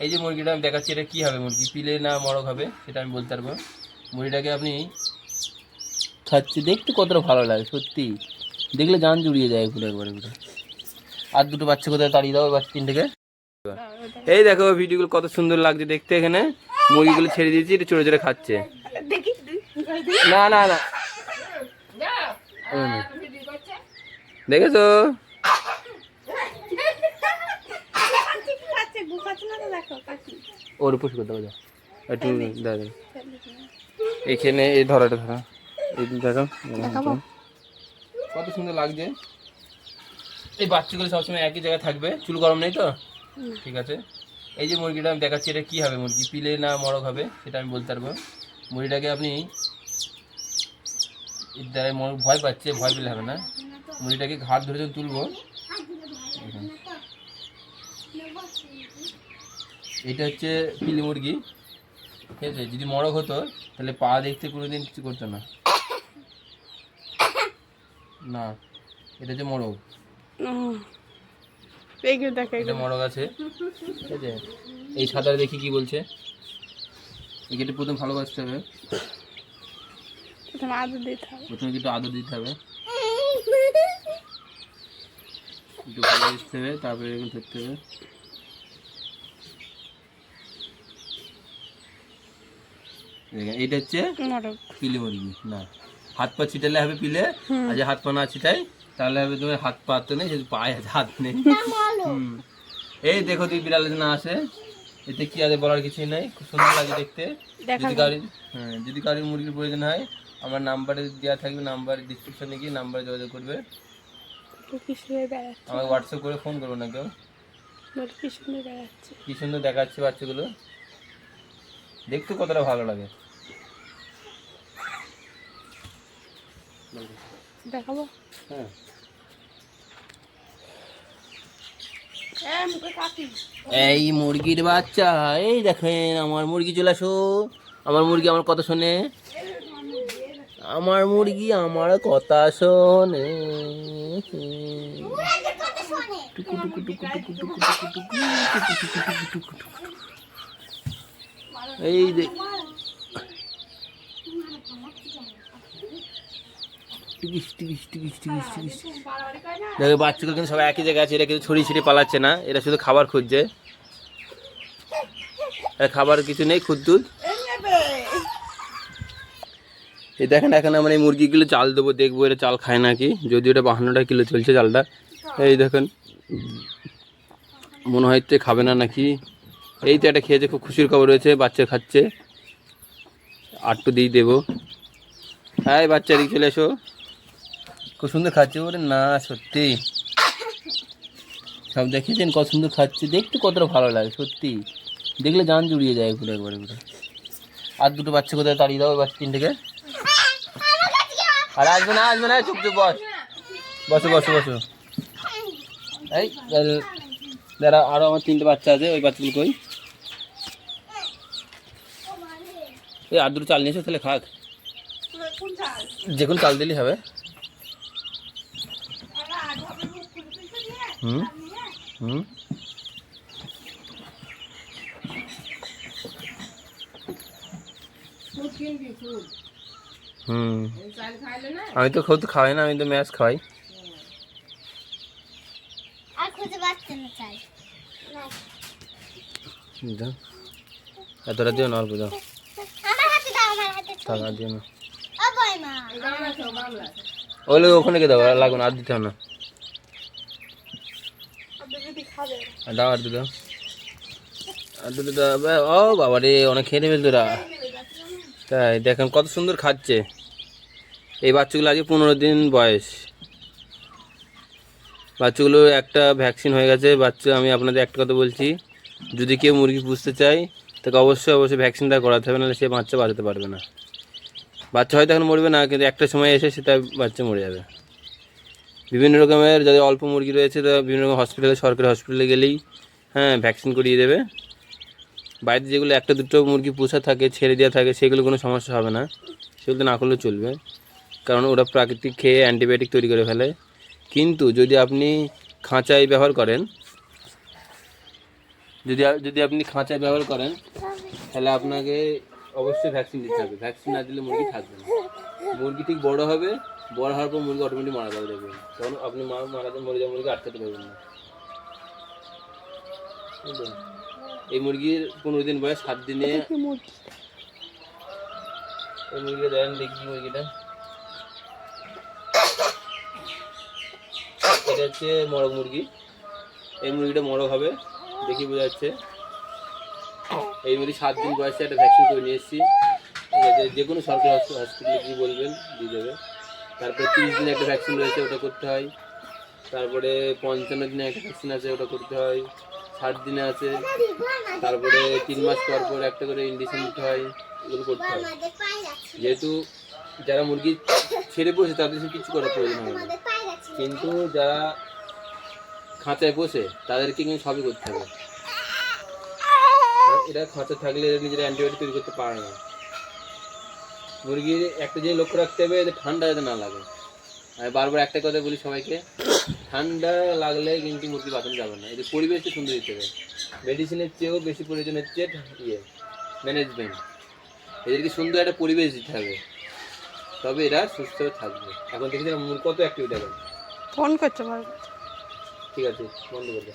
এই যে মুরগিটা আমি দেখাচ্ছি, এটা কী হবে মুরগি, পিলে না মরক হবে সেটা আমি বলতে পারবো। মুরগিটাকে আপনি খাচ্ছি, দেখতে কতটা ভালো লাগে সত্যি, দেখলে জান জুড়িয়ে যায় পুরো একবারে পুরো। আর দুটো বাচ্চা কোথায় তাড়িয়ে দাও বাচ্চা তিনটাকে। এই দেখো ভিডিওগুলো কত সুন্দর লাগছে দেখতে, এখানে মুরগিগুলো ছেড়ে দিয়েছি, এটা চড়ে চড়ে খাচ্ছে। না না না দেখেছো, ওর উপর করতে হবে একটু দেখো, এইখানে এই ধরাটা ধরা, এই দেখো কত সুন্দর লাগছে। এই বাচ্চাগুলো সবসময় একই জায়গায় থাকবে, চুল গরম নেই তো, ঠিক আছে। এই যে মুরগিটা আমি দেখাচ্ছি, এটা কী হবে মুরগি, পিলে না মরক হবে সেটা আমি বলতে পারবো। মুরগিটাকে আপনি এর দ্বারা ভয় পাচ্ছে, ভয় পেলে হবে না। মুরগিটাকে ঘাট ধরে যখন তুলবো, এটা হচ্ছে পিলে মুরগি, ঠিক আছে। যদি মরক হতো তাহলে পা দেখতে কোনোদিন কিছু করতো না, না এটা হচ্ছে মরক, এটা মরক আছে, ঠিক আছে। এই সাদা দেখি কি বলছে, একে প্রথম ভালোবাসতে হবে, প্রথমে একটু আদর দিতে হবে, একটু ভালোবাসতে হবে, তারপরে এরকম ধরতে হবে। এইটা হচ্ছে পিলে মুরগি, না হাত পা ছিটালে হবে পিলে, আর যে হাত পা না ছিটাই তাহলে হবে তোমার হাত পা তো নেই, পায়ে হাত নেই। এই দেখো তুই বিড়াল না আসে, এতে কি আছে বলার কিছুই নেই, খুব সুন্দর লাগে দেখতে। যদি কারোর মুরগির প্রয়োজন হয় আমার নাম্বারে দেওয়া থাকবে, নাম্বার ডিসক্রিপশনে গিয়ে নাম্বারে যোগাযোগ করবে, আমাকে হোয়াটসঅ্যাপ করে ফোন করবো না কেউ। কি সুন্দর দেখাচ্ছে বাচ্চাগুলো, দেখতে কতটা ভালো লাগে। দেখাবো, হ্যাঁ এই মুরগির বাচ্চা, এই দেখেন আমার মুরগি, চলে আসো। আমার মুরগি আমার কথা শোনে, আমার মুরগি আমার কথা শোনে, টুকু টুকু টুকু টুকু টুকু টুকু টুকু টুকু টুকু। এই দেখ দেখো বাচ্চাগুলো কিন্তু সবাই একই জায়গায় আছে, এরা কিন্তু ছড়িয়ে ছিটিয়ে পালাচ্ছে না, এরা শুধু খাবার খুঁজছে, খাবার কিছু নেই, খুদ্দুর। এই দেখেন এখন আমরা এই মুরগিগুলো চাল দেবো, দেখবো এরা চাল খায় নাকি, যদি ওটা 52 কিলো চলছে চালটা। এই দেখেন মনে হয় তো খাবে না নাকি, এই তো একটা খেয়েছে, খুব খুশির খবর রয়েছে, বাচ্চা খাচ্ছে, আটটু দিয়ে দেবো। হ্যাঁ বাচ্চা দিকে চলে এসো, খুব সুন্দর খাচ্ছে, ওরে না সত্যি সব দেখেছেন কত সুন্দর খাচ্ছে, দেখতে কতটা ভালো লাগে সত্যি, দেখলে জান জুড়িয়ে যায় পুরো একবারে পুরো। আর দুটো বাচ্চা কোথায় তাড়িয়ে দাও বাচ্চা তিনটাকে। আর আসবে না আসবে না, চুপ চুপ বস, বসো বসো বসো। এই দাঁড়া, আরো আমার 3টে বাচ্চা আছে, ওই বাচ্চাগুলো কই, এই আর দুটো চাল নিয়েছো তাহলে খাক, যে কোনো চাল দিলেই হবে। হুম হুম হুম আমি তো খুব খাওয়াই না, আমি তো ম্যাচ খাওয়াই। এতটা দিও না, অল্প দাও, টাকা দিও না, ওগুলো ওখানে কে দাও, লাগবে না, আর দিতে হবে না, দাও আর দুটো, আর দুটো দাও। ও বাবা রে, অনেক খেয়ে নেবে তোরা, তাই দেখেন কত সুন্দর খাচ্ছে। এই বাচ্চাগুলো আজকে 15 দিন বয়স, বাচ্চাগুলো একটা ভ্যাকসিন হয়ে গেছে। বাচ্চা আমি আপনাদের একটা কথা বলছি, যদি কেউ মুরগি পুষতে চায় তাকে অবশ্যই অবশ্যই ভ্যাকসিনটা করাতে হবে, নাহলে সে বাচ্চা বাঁচাতে পারবে না। বাচ্চা হয়তো এখন মরবে না, কিন্তু একটা সময় এসে সেটা বাচ্চা মরে যাবে। বিভিন্ন রকমের যাদের অল্প মুরগি রয়েছে তারা বিভিন্ন রকম হসপিটালে, সরকারি হসপিটালে গেলেই হ্যাঁ ভ্যাকসিন করিয়ে দেবে। বাড়িতে যেগুলো একটা দুটো মুরগি পোষা থাকে, ছেড়ে দেওয়া থাকে, সেগুলো কোনো সমস্যা হবে না, সেগুলো না করলেও চলবে, কারণ ওরা প্রাকৃতিক খেয়ে অ্যান্টিবায়োটিক তৈরি করে ফেলে। কিন্তু যদি আপনি খাঁচায় ব্যবহার করেন, যদি আপনি খাঁচায় ব্যবহার করেন তাহলে আপনাকে অবশ্যই ভ্যাকসিন দিতে হবে। ভ্যাকসিন না দিলে মুরগি থাকবে না। মুরগি ঠিক বড় হবে, বড় হওয়ার পর মুরগি অটোমেটিক মারা যাবে দেখবেন, তখন আপনি মরে যাওয়া মুরগি আটকাতে পারবেন না। বুঝলেন? এই মুরগির 15 দিন বয়স, 7 দিনে এই মুরগিটা দেন দেখি। মুরগিটা এটা হচ্ছে মরগ মুরগি। এই মুরগিটা মরগ হবে, দেখি বোঝা যাচ্ছে। এই মুরগি 7 দিন বয়সে একটা ভ্যাকসিন করে নিয়ে এসেছি। যে কোনো সরকারি হসপিটালে গিয়ে বলবেন, দিয়ে দেবে। তারপরে 30 দিনে একটা ভ্যাকসিন রয়েছে, ওটা করতে হয়। তারপরে 55 দিনে একটা ভ্যাকসিন আছে, ওটা করতে হয়। 60 দিনে আছে। তারপরে 3 মাস পর পর একটা করে ইঞ্জেকশন দিতে হয়, এগুলো করতে হয়। যেহেতু যারা মুরগি ছেড়ে বসে তাদের কিছু করার প্রয়োজন হয় না, কিন্তু যারা খাঁচায় বসে তাদেরকে কিন্তু সবই করতে হবে। এরা খাঁচা থাকলে নিজেরা অ্যান্টিবায়োটিক তৈরি করতে পারে না। মুরগির একটা জিনিস লক্ষ্য রাখতে হবে, যে ঠান্ডা যাতে না লাগে। আমি বারবার একটা কথা বলি সবাইকে, ঠান্ডা লাগলে কিন্তু মুরগি বাঁচানো যাবে না। এদের পরিবেশটা সুন্দর দিতে হবে। মেডিসিনের চেয়েও বেশি প্রয়োজন হচ্ছে ম্যানেজমেন্ট। এদেরকে সুন্দর একটা পরিবেশ দিতে হবে, তবে এরা সুস্থ থাকবে। এখন দেখি কত অ্যাক্টিভিটি হবে। ফোন করতে পারবে। ঠিক আছে, বন্ধ করবে।